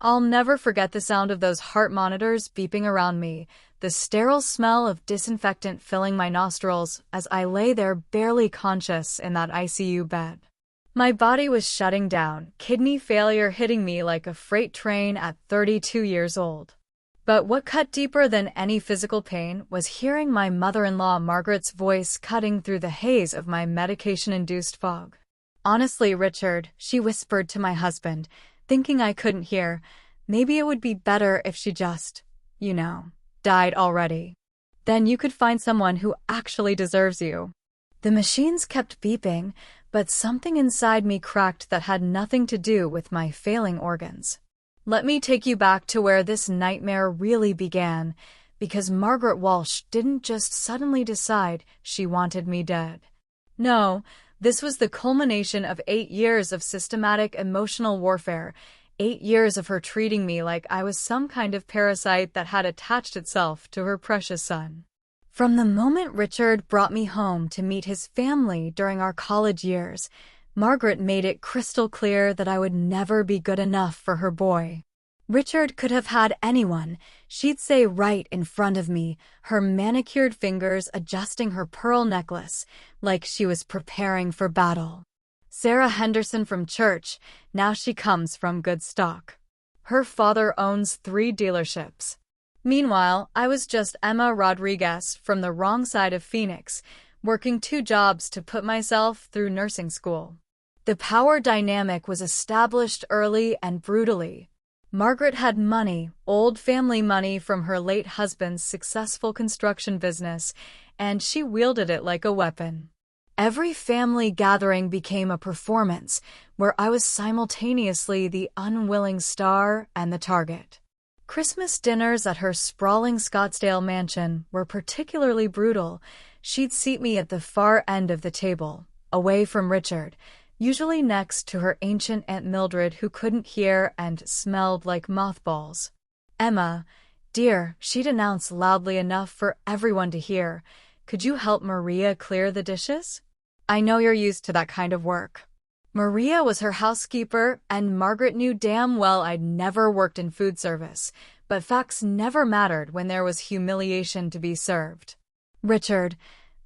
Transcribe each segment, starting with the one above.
I'll never forget the sound of those heart monitors beeping around me, the sterile smell of disinfectant filling my nostrils as I lay there barely conscious in that ICU bed. My body was shutting down, kidney failure hitting me like a freight train at 32 years old. But what cut deeper than any physical pain was hearing my mother-in-law Margaret's voice cutting through the haze of my medication-induced fog. "Honestly, Richard," she whispered to my husband, thinking I couldn't hear, "maybe it would be better if she just, died already. Then you could find someone who actually deserves you." The machines kept beeping, but something inside me cracked that had nothing to do with my failing organs. Let me take you back to where this nightmare really began, because Margaret Walsh didn't just suddenly decide she wanted me dead. No, this was the culmination of 8 years of systematic emotional warfare, 8 years of her treating me like I was some kind of parasite that had attached itself to her precious son. From the moment Richard brought me home to meet his family during our college years, Margaret made it crystal clear that I would never be good enough for her boy. Richard could have had anyone, she'd say right in front of me, her manicured fingers adjusting her pearl necklace, like she was preparing for battle. Sarah Henderson from church, now she comes from good stock. Her father owns 3 dealerships. Meanwhile, I was just Emma Rodriguez from the wrong side of Phoenix, working 2 jobs to put myself through nursing school. The power dynamic was established early and brutally. Margaret had money, old family money from her late husband's successful construction business, and she wielded it like a weapon. Every family gathering became a performance, where I was simultaneously the unwilling star and the target. Christmas dinners at her sprawling Scottsdale mansion were particularly brutal. She'd seat me at the far end of the table, away from Richard, usually next to her ancient Aunt Mildred who couldn't hear and smelled like mothballs. "Emma, dear," she'd announce loudly enough for everyone to hear, "could you help Maria clear the dishes? I know you're used to that kind of work." Maria was her housekeeper, and Margaret knew damn well I'd never worked in food service, but facts never mattered when there was humiliation to be served. Richard,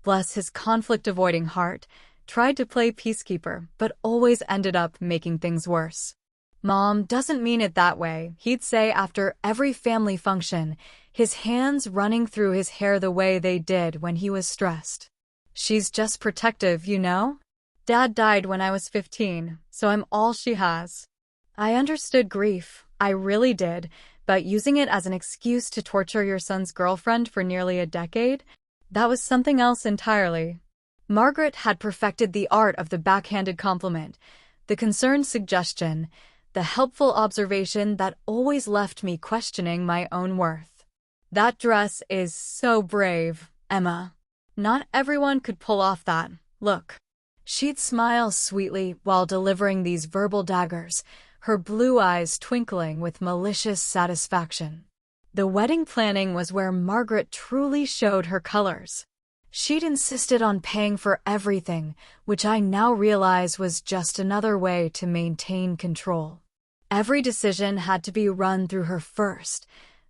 bless his conflict-avoiding heart, tried to play peacekeeper, but always ended up making things worse. "Mom doesn't mean it that way," he'd say after every family function, his hands running through his hair the way they did when he was stressed. "She's just protective, Dad died when I was 15, so I'm all she has." I understood grief, I really did, but using it as an excuse to torture your son's girlfriend for nearly a decade? That was something else entirely. Margaret had perfected the art of the backhanded compliment, the concerned suggestion, the helpful observation that always left me questioning my own worth. "That dress is so brave, Emma. Not everyone could pull off that look." She'd smile sweetly while delivering these verbal daggers, her blue eyes twinkling with malicious satisfaction. The wedding planning was where Margaret truly showed her colors. She'd insisted on paying for everything, which I now realize was just another way to maintain control. Every decision had to be run through her first.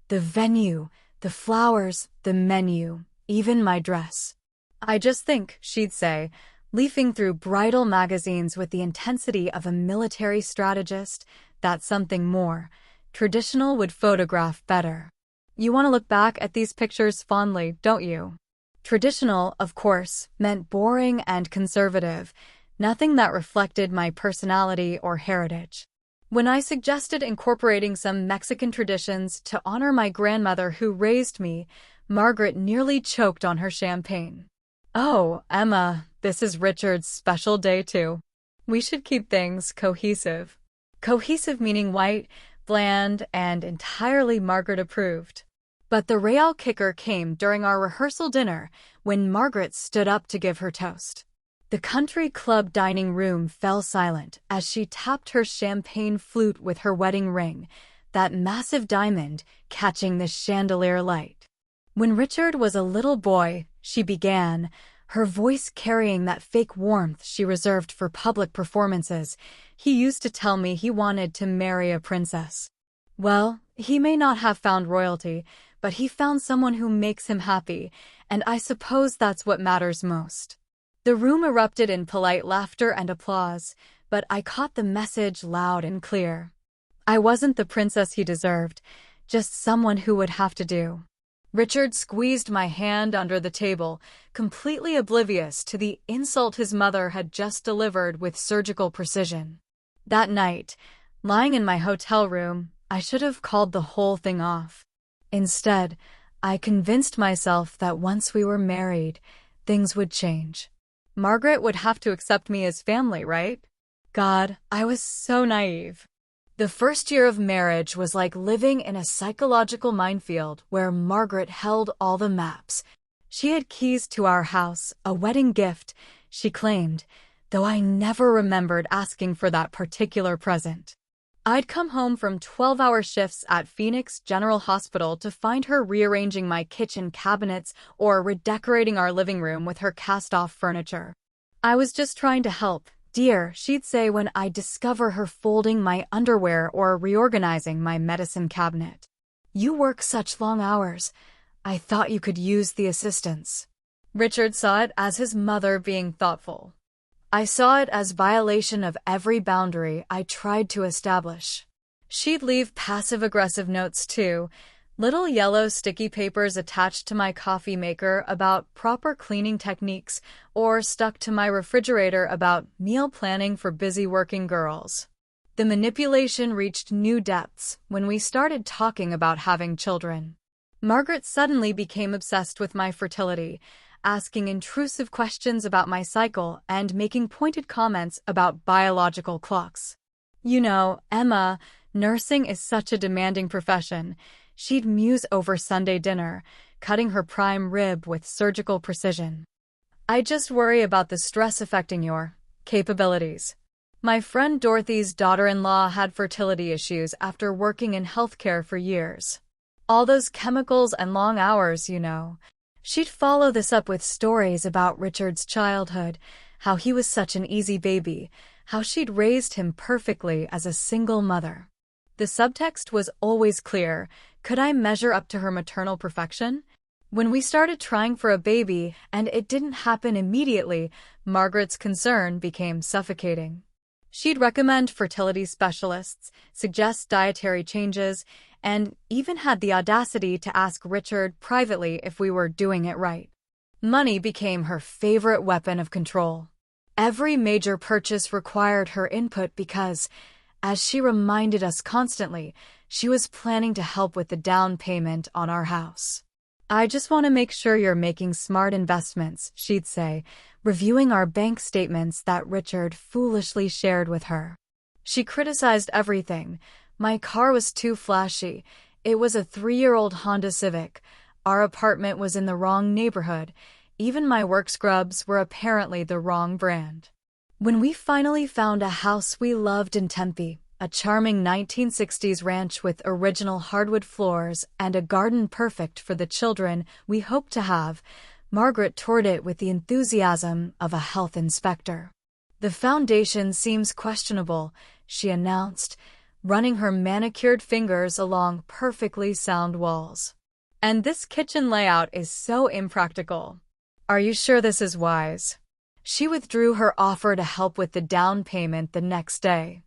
The venue, the flowers, the menu, even my dress. "I just think," she'd say, leafing through bridal magazines with the intensity of a military strategist, that something more traditional would photograph better. "You want to look back at these pictures fondly, don't you?" Traditional, of course, meant boring and conservative, nothing that reflected my personality or heritage. When I suggested incorporating some Mexican traditions to honor my grandmother who raised me, Margaret nearly choked on her champagne. "Oh, Emma, this is Richard's special day too. We should keep things cohesive." Cohesive meaning white, bland, and entirely Margaret approved. But the real kicker came during our rehearsal dinner when Margaret stood up to give her toast. The country club dining room fell silent as she tapped her champagne flute with her wedding ring, that massive diamond catching the chandelier light. "When Richard was a little boy," she began, her voice carrying that fake warmth she reserved for public performances, "he used to tell me he wanted to marry a princess. Well, he may not have found royalty, but he found someone who makes him happy, and I suppose that's what matters most. The room erupted in polite laughter and applause, but I caught the message loud and clear. I wasn't the princess he deserved, just someone who would have to do. Richard squeezed my hand under the table, completely oblivious to the insult his mother had just delivered with surgical precision. That night, lying in my hotel room, I should have called the whole thing off. Instead, I convinced myself that once we were married, things would change. Margaret would have to accept me as family, right? God, I was so naive. The first year of marriage was like living in a psychological minefield where Margaret held all the maps. She had keys to our house, a wedding gift, she claimed, though I never remembered asking for that particular present. I'd come home from 12-hour shifts at Phoenix General Hospital to find her rearranging my kitchen cabinets or redecorating our living room with her cast-off furniture. I was just trying to help, dear, she'd say when I'd discover her folding my underwear or reorganizing my medicine cabinet. You work such long hours. I thought you could use the assistance. Richard saw it as his mother being thoughtful. I saw it as violation of every boundary I tried to establish. She'd leave passive-aggressive notes too, little yellow sticky papers attached to my coffee maker about proper cleaning techniques or stuck to my refrigerator about meal planning for busy working girls. The manipulation reached new depths when we started talking about having children. Margaret suddenly became obsessed with my fertility, asking intrusive questions about my cycle and making pointed comments about biological clocks. You know, Emma, nursing is such a demanding profession. She'd muse over Sunday dinner, cutting her prime rib with surgical precision. I just worry about the stress affecting your capabilities. My friend Dorothy's daughter-in-law had fertility issues after working in healthcare for years. All those chemicals and long hours, you know. She'd follow this up with stories about Richard's childhood, how he was such an easy baby, how she'd raised him perfectly as a single mother. The subtext was always clear. Could I measure up to her maternal perfection? When we started trying for a baby and it didn't happen immediately, Margaret's concern became suffocating. She'd recommend fertility specialists, suggest dietary changes, and even had the audacity to ask Richard privately if we were doing it right. Money became her favorite weapon of control. Every major purchase required her input because, as she reminded us constantly, she was planning to help with the down payment on our house. I just want to make sure you're making smart investments, she'd say, reviewing our bank statements that Richard foolishly shared with her. She criticized everything. My car was too flashy. It was a 3-year-old Honda Civic. Our apartment was in the wrong neighborhood. Even my work scrubs were apparently the wrong brand. When we finally found a house we loved in Tempe, a charming 1960s ranch with original hardwood floors and a garden perfect for the children we hoped to have, Margaret toured it with the enthusiasm of a health inspector. The foundation seems questionable, she announced, running her manicured fingers along perfectly sound walls. And this kitchen layout is so impractical. Are you sure this is wise? She withdrew her offer to help with the down payment the next day.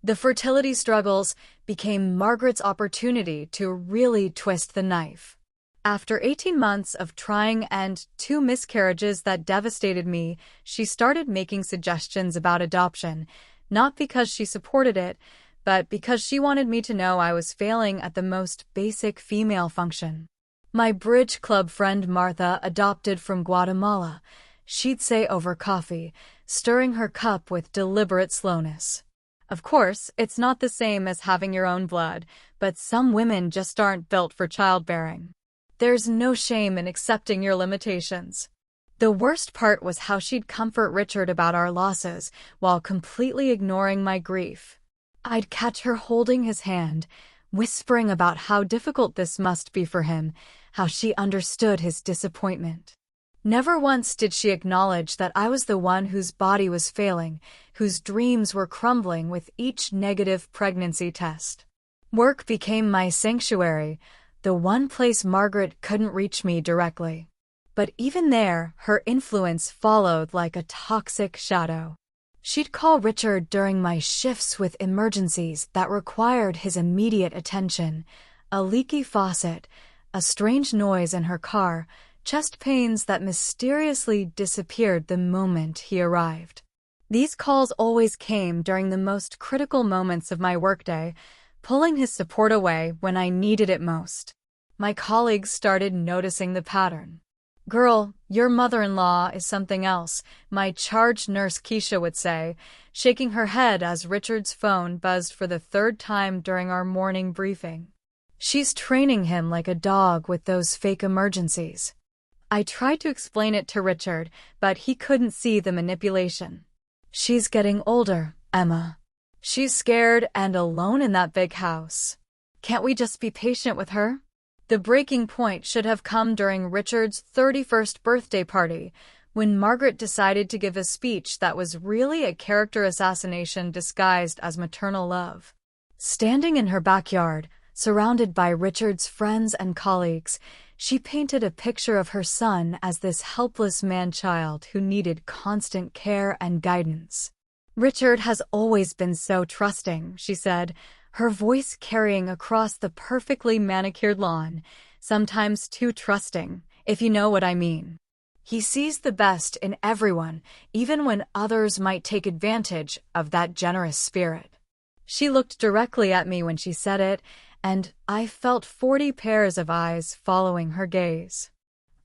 The fertility struggles became Margaret's opportunity to really twist the knife. After 18 months of trying and 2 miscarriages that devastated me, she started making suggestions about adoption, not because she supported it, but because she wanted me to know I was failing at the most basic female function. My bridge club friend Martha adopted from Guatemala, she'd say over coffee, stirring her cup with deliberate slowness. Of course, it's not the same as having your own blood, but some women just aren't built for childbearing. There's no shame in accepting your limitations. The worst part was how she'd comfort Richard about our losses while completely ignoring my grief. I'd catch her holding his hand, whispering about how difficult this must be for him, how she understood his disappointment. Never once did she acknowledge that I was the one whose body was failing, whose dreams were crumbling with each negative pregnancy test. Work became my sanctuary, the one place Margaret couldn't reach me directly. But even there, her influence followed like a toxic shadow. She'd call Richard during my shifts with emergencies that required his immediate attention. A leaky faucet, a strange noise in her car, chest pains that mysteriously disappeared the moment he arrived. These calls always came during the most critical moments of my workday, pulling his support away when I needed it most. My colleagues started noticing the pattern. "Girl, your mother-in-law is something else," my charge nurse Keisha would say, shaking her head as Richard's phone buzzed for the third time during our morning briefing. "She's training him like a dog with those fake emergencies." I tried to explain it to Richard, but he couldn't see the manipulation. "She's getting older, Emma. She's scared and alone in that big house. Can't we just be patient with her?" The breaking point should have come during Richard's 31st birthday party, when Margaret decided to give a speech that was really a character assassination disguised as maternal love. Standing in her backyard, surrounded by Richard's friends and colleagues, she painted a picture of her son as this helpless man-child who needed constant care and guidance. "Richard has always been so trusting," she said, her voice carrying across the perfectly manicured lawn, "sometimes too trusting, if you know what I mean. He sees the best in everyone, even when others might take advantage of that generous spirit." She looked directly at me when she said it, and I felt 40 pairs of eyes following her gaze.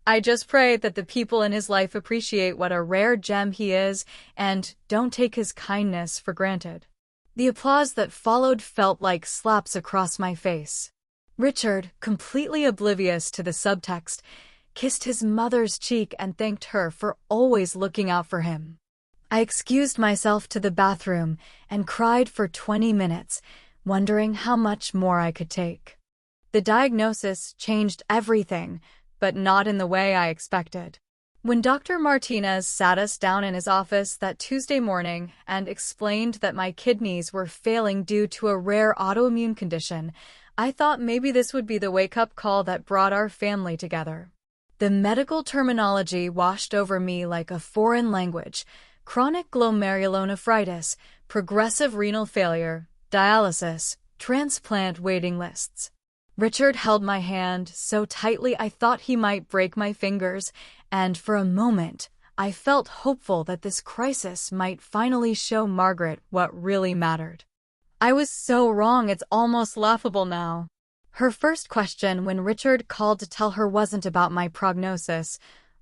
I just pray that the people in his life appreciate what a rare gem he is and don't take his kindness for granted. The applause that followed felt like slaps across my face. Richard, completely oblivious to the subtext, kissed his mother's cheek and thanked her for always looking out for him. I excused myself to the bathroom and cried for 20 minutes, wondering how much more I could take. The diagnosis changed everything, but not in the way I expected. When Dr. Martinez sat us down in his office that Tuesday morning and explained that my kidneys were failing due to a rare autoimmune condition, I thought maybe this would be the wake-up call that brought our family together. The medical terminology washed over me like a foreign language: chronic glomerulonephritis, progressive renal failure, dialysis, transplant waiting lists. Richard held my hand so tightly I thought he might break my fingers, and for a moment, I felt hopeful that this crisis might finally show Margaret what really mattered. I was so wrong, it's almost laughable now. Her first question when Richard called to tell her wasn't about my prognosis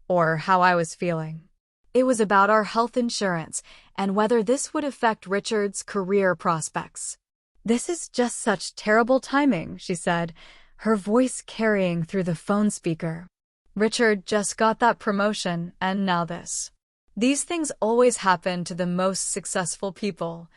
or how I was feeling. It was about our health insurance and whether this would affect Richard's career prospects. "This is just such terrible timing," she said, her voice carrying through the phone speaker. "Richard just got that promotion, and now this." These things always happen to the most successful people.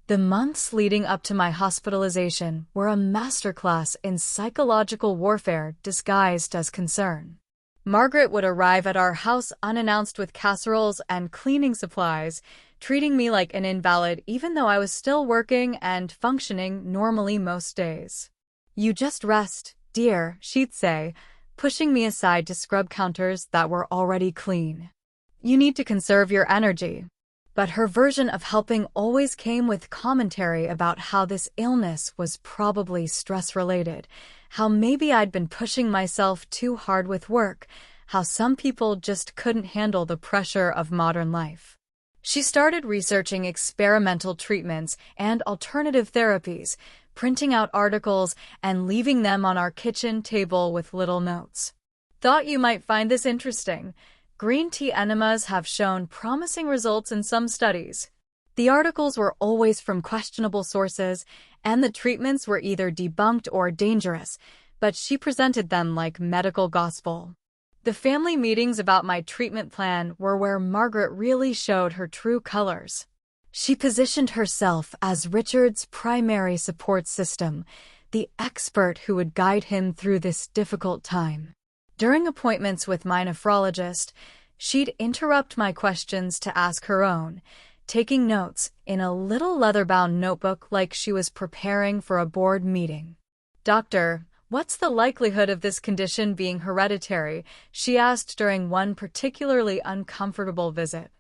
The months leading up to my hospitalization were a masterclass in psychological warfare disguised as concern. Margaret would arrive at our house unannounced with casseroles and cleaning supplies, treating me like an invalid even though I was still working and functioning normally most days. "You just rest, dear," she'd say, pushing me aside to scrub counters that were already clean. "You need to conserve your energy." But her version of helping always came with commentary about how this illness was probably stress-related, how maybe I'd been pushing myself too hard with work, how some people just couldn't handle the pressure of modern life. She started researching experimental treatments and alternative therapies, printing out articles and leaving them on our kitchen table with little notes. "Thought you might find this interesting. Green tea enemas have shown promising results in some studies." The articles were always from questionable sources, and the treatments were either debunked or dangerous, but she presented them like medical gospel. The family meetings about my treatment plan were where Margaret really showed her true colors. She positioned herself as Richard's primary support system, the expert who would guide him through this difficult time. During appointments with my nephrologist, she'd interrupt my questions to ask her own, taking notes in a little leather-bound notebook like she was preparing for a board meeting. "Doctor, what's the likelihood of this condition being hereditary?" she asked during one particularly uncomfortable visit.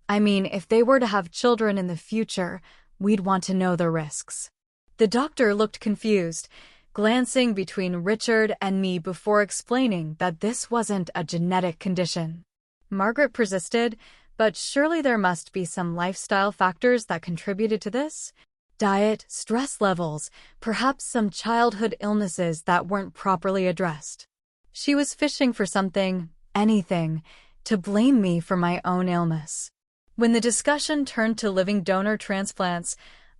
"I mean, if they were to have children in the future, we'd want to know the risks." The doctor looked confused, glancing between Richard and me before explaining that this wasn't a genetic condition. Margaret persisted, "But surely there must be some lifestyle factors that contributed to this? Diet, stress levels, perhaps some childhood illnesses that weren't properly addressed." She was fishing for something, anything, to blame me for my own illness. When the discussion turned to living donor transplants,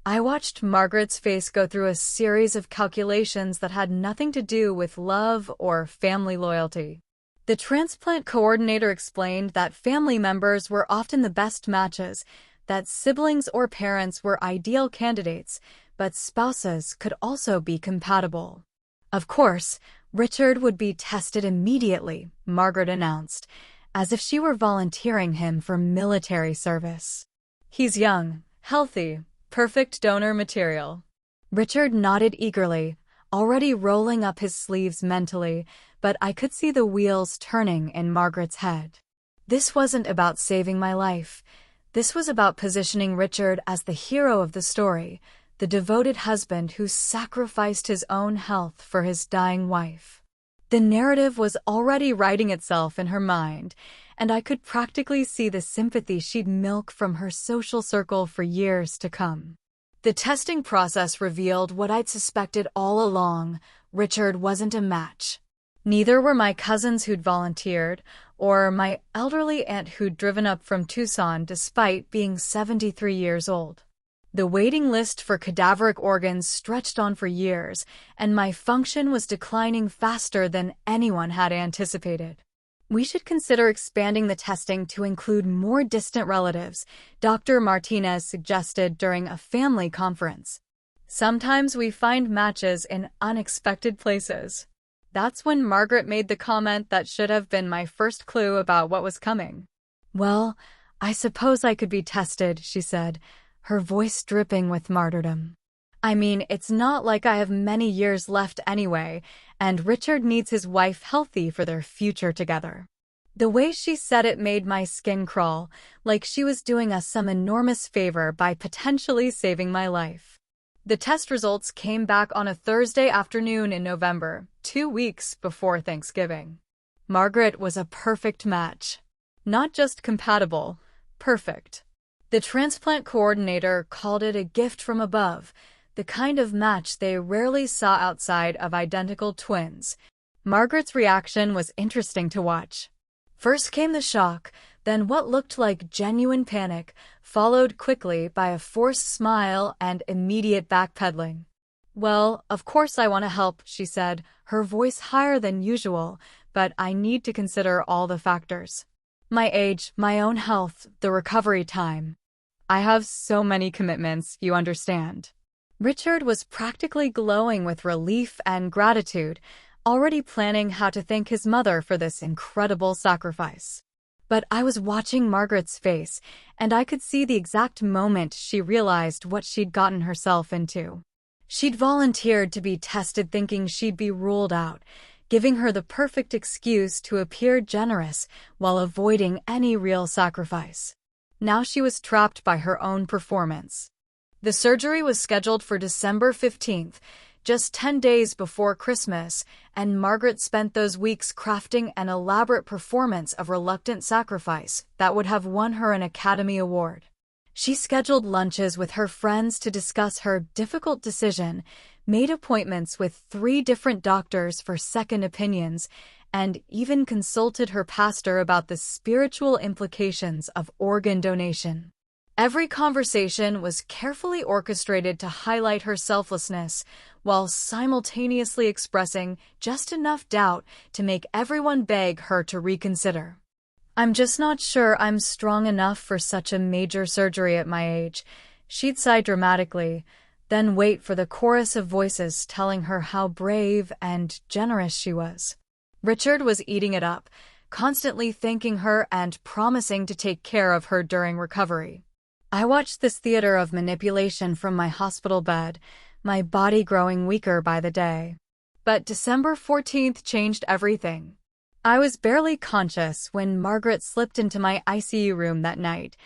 I watched Margaret's face go through a series of calculations that had nothing to do with love or family loyalty. The transplant coordinator explained that family members were often the best matches, that siblings or parents were ideal candidates, but spouses could also be compatible. "Of course, Richard would be tested immediately," Margaret announced, as if she were volunteering him for military service. "He's young, healthy, perfect donor material." Richard nodded eagerly, already rolling up his sleeves mentally, but I could see the wheels turning in Margaret's head. This wasn't about saving my life. This was about positioning Richard as the hero of the story, the devoted husband who sacrificed his own health for his dying wife. The narrative was already writing itself in her mind, and I could practically see the sympathy she'd milk from her social circle for years to come. The testing process revealed what I'd suspected all along: Richard wasn't a match. Neither were my cousins who'd volunteered, or my elderly aunt who'd driven up from Tucson despite being 73 years old. The waiting list for cadaveric organs stretched on for years, and my function was declining faster than anyone had anticipated. "We should consider expanding the testing to include more distant relatives," Dr. Martinez suggested during a family conference. "Sometimes we find matches in unexpected places." That's when Margaret made the comment that should have been my first clue about what was coming. "Well, I suppose I could be tested," she said, her voice dripping with martyrdom. "I mean, it's not like I have many years left anyway, and Richard needs his wife healthy for their future together." The way she said it made my skin crawl, like she was doing us some enormous favor by potentially saving my life. The test results came back on a Thursday afternoon in November, 2 weeks before Thanksgiving. Margaret was a perfect match. Not just compatible, perfect. The transplant coordinator called it a gift from above, the kind of match they rarely saw outside of identical twins. Margaret's reaction was interesting to watch. First came the shock, then what looked like genuine panic, followed quickly by a forced smile and immediate backpedaling. "Well, of course I want to help," she said, her voice higher than usual, "but I need to consider all the factors. My age, my own health, the recovery time. I have so many commitments, you understand." Richard was practically glowing with relief and gratitude, already planning how to thank his mother for this incredible sacrifice. But I was watching Margaret's face, and I could see the exact moment she realized what she'd gotten herself into. She'd volunteered to be tested thinking she'd be ruled out, giving her the perfect excuse to appear generous while avoiding any real sacrifice. Now she was trapped by her own performance. The surgery was scheduled for December 15th, just 10 days before Christmas, and Margaret spent those weeks crafting an elaborate performance of reluctant sacrifice that would have won her an Academy Award. She scheduled lunches with her friends to discuss her difficult decision, made appointments with 3 different doctors for second opinions, and even consulted her pastor about the spiritual implications of organ donation. Every conversation was carefully orchestrated to highlight her selflessness, while simultaneously expressing just enough doubt to make everyone beg her to reconsider. "I'm just not sure I'm strong enough for such a major surgery at my age," she'd sigh dramatically, then wait for the chorus of voices telling her how brave and generous she was. Richard was eating it up, constantly thanking her and promising to take care of her during recovery. I watched this theater of manipulation from my hospital bed, my body growing weaker by the day. But December 14th changed everything. I was barely conscious when Margaret slipped into my ICU room that night,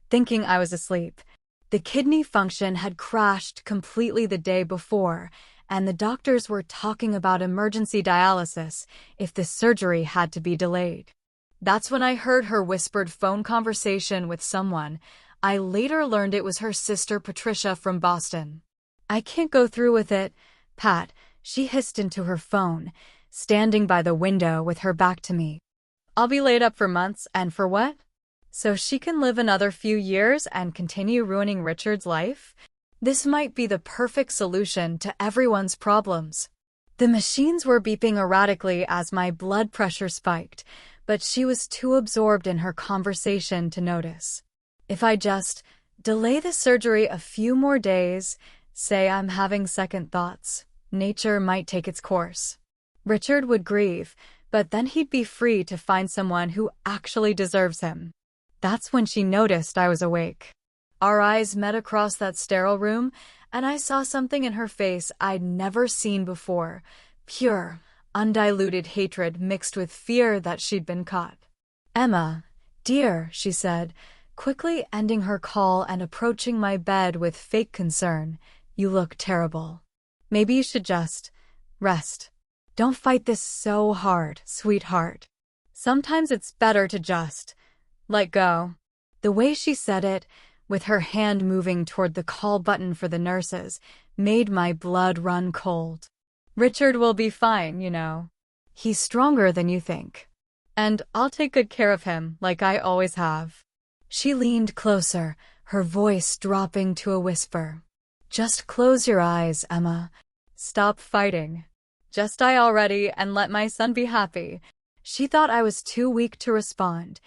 thinking I was asleep. The kidney function had crashed completely the day before, and the doctors were talking about emergency dialysis if the surgery had to be delayed. That's when I heard her whispered phone conversation with someone. I later learned it was her sister Patricia from Boston. "I can't go through with it, Pat," she hissed into her phone, standing by the window with her back to me. "I'll be laid up for months, and for what? So she can live another few years and continue ruining Richard's life? This might be the perfect solution to everyone's problems." The machines were beeping erratically as my blood pressure spiked, but she was too absorbed in her conversation to notice. "If I just delay the surgery a few more days, say I'm having second thoughts, nature might take its course. Richard would grieve, but then he'd be free to find someone who actually deserves him." That's when she noticed I was awake. Our eyes met across that sterile room, and I saw something in her face I'd never seen before. Pure, undiluted hatred mixed with fear that she'd been caught. "Emma, dear," she said, quickly ending her call and approaching my bed with fake concern, "you look terrible. Maybe you should just rest. Don't fight this so hard, sweetheart. Sometimes it's better to just let go." The way she said it, with her hand moving toward the call button for the nurses, made my blood run cold. "Richard will be fine, you know. He's stronger than you think. And I'll take good care of him, like I always have." She leaned closer, her voice dropping to a whisper. "Just close your eyes, Emma. Stop fighting. Just die already and let my son be happy." She thought I was too weak to respond,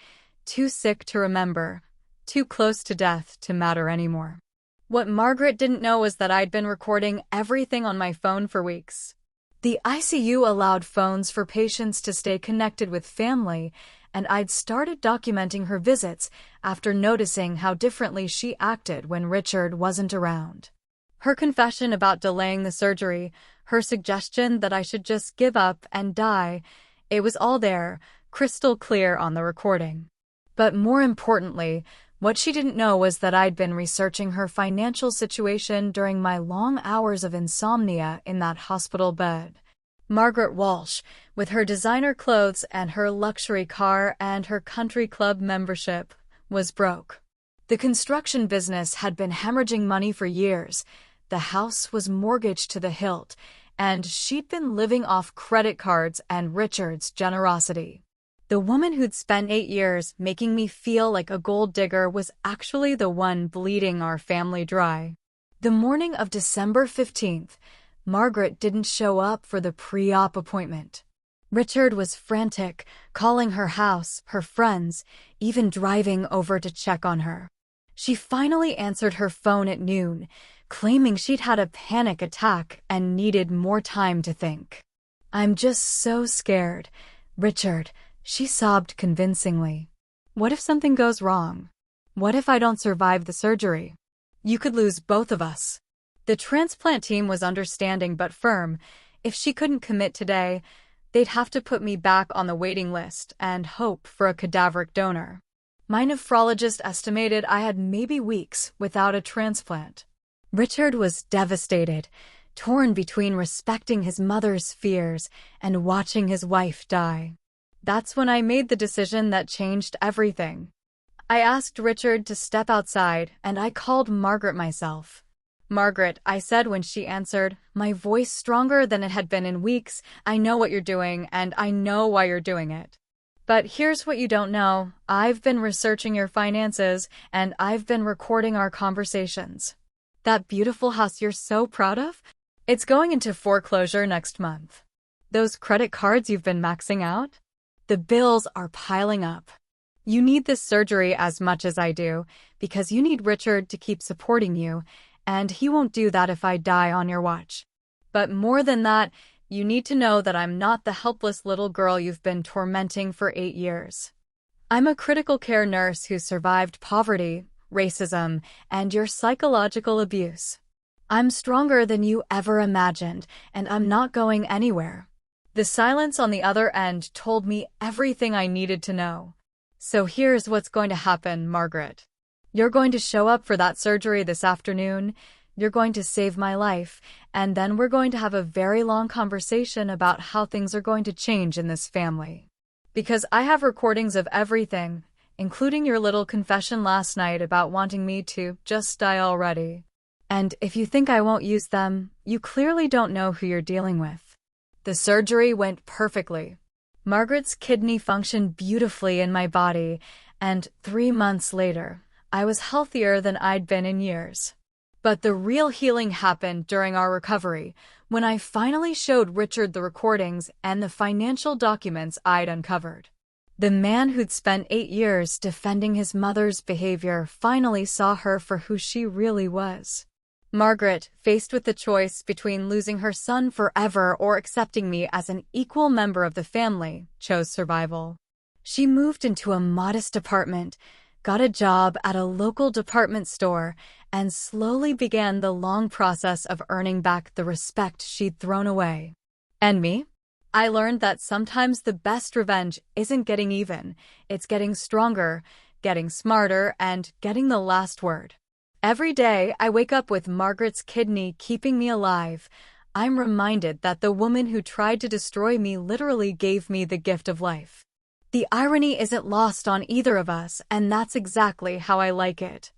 too sick to remember, too close to death to matter anymore. What Margaret didn't know was that I'd been recording everything on my phone for weeks. The ICU allowed phones for patients to stay connected with family, and I'd started documenting her visits after noticing how differently she acted when Richard wasn't around. Her confession about delaying the surgery, her suggestion that I should just give up and die, it was all there, crystal clear on the recording. But more importantly, what she didn't know was that I'd been researching her financial situation during my long hours of insomnia in that hospital bed. Margaret Walsh, with her designer clothes and her luxury car and her country club membership, was broke. The construction business had been hemorrhaging money for years. The house was mortgaged to the hilt, and she'd been living off credit cards and Richard's generosity. The woman who'd spent 8 years making me feel like a gold digger was actually the one bleeding our family dry. The morning of December 15th, Margaret didn't show up for the pre-op appointment. Richard was frantic, calling her house, her friends, even driving over to check on her. She finally answered her phone at noon, claiming she'd had a panic attack and needed more time to think. "I'm just so scared, Richard," she sobbed convincingly. "What if something goes wrong? What if I don't survive the surgery? You could lose both of us." The transplant team was understanding but firm. If she couldn't commit today, they'd have to put me back on the waiting list and hope for a cadaveric donor. My nephrologist estimated I had maybe weeks without a transplant. Richard was devastated, torn between respecting his mother's fears and watching his wife die. That's when I made the decision that changed everything. I asked Richard to step outside, and I called Margaret myself. "Margaret," I said when she answered, my voice stronger than it had been in weeks, "I know what you're doing, and I know why you're doing it. But here's what you don't know. I've been researching your finances, and I've been recording our conversations. That beautiful house you're so proud of? It's going into foreclosure next month. Those credit cards you've been maxing out? The bills are piling up. You need this surgery as much as I do, because you need Richard to keep supporting you, and he won't do that if I die on your watch. But more than that, you need to know that I'm not the helpless little girl you've been tormenting for 8 years. I'm a critical care nurse who survived poverty, racism, and your psychological abuse. I'm stronger than you ever imagined, and I'm not going anywhere. The silence on the other end told me everything I needed to know. So here's what's going to happen, Margaret. You're going to show up for that surgery this afternoon. You're going to save my life, and then we're going to have a very long conversation about how things are going to change in this family. Because I have recordings of everything, including your little confession last night about wanting me to just die already. And if you think I won't use them, you clearly don't know who you're dealing with. The surgery went perfectly. Margaret's kidney functioned beautifully in my body, and 3 months later, I was healthier than I'd been in years. But the real healing happened during our recovery, when I finally showed Richard the recordings and the financial documents I'd uncovered. The man who'd spent 8 years defending his mother's behavior finally saw her for who she really was. Margaret, faced with the choice between losing her son forever or accepting me as an equal member of the family, chose survival. She moved into a modest apartment, got a job at a local department store, and slowly began the long process of earning back the respect she'd thrown away. And me? I learned that sometimes the best revenge isn't getting even, it's getting stronger, getting smarter, and getting the last word. Every day I wake up with Margaret's kidney keeping me alive. I'm reminded that the woman who tried to destroy me literally gave me the gift of life. The irony isn't lost on either of us, and that's exactly how I like it.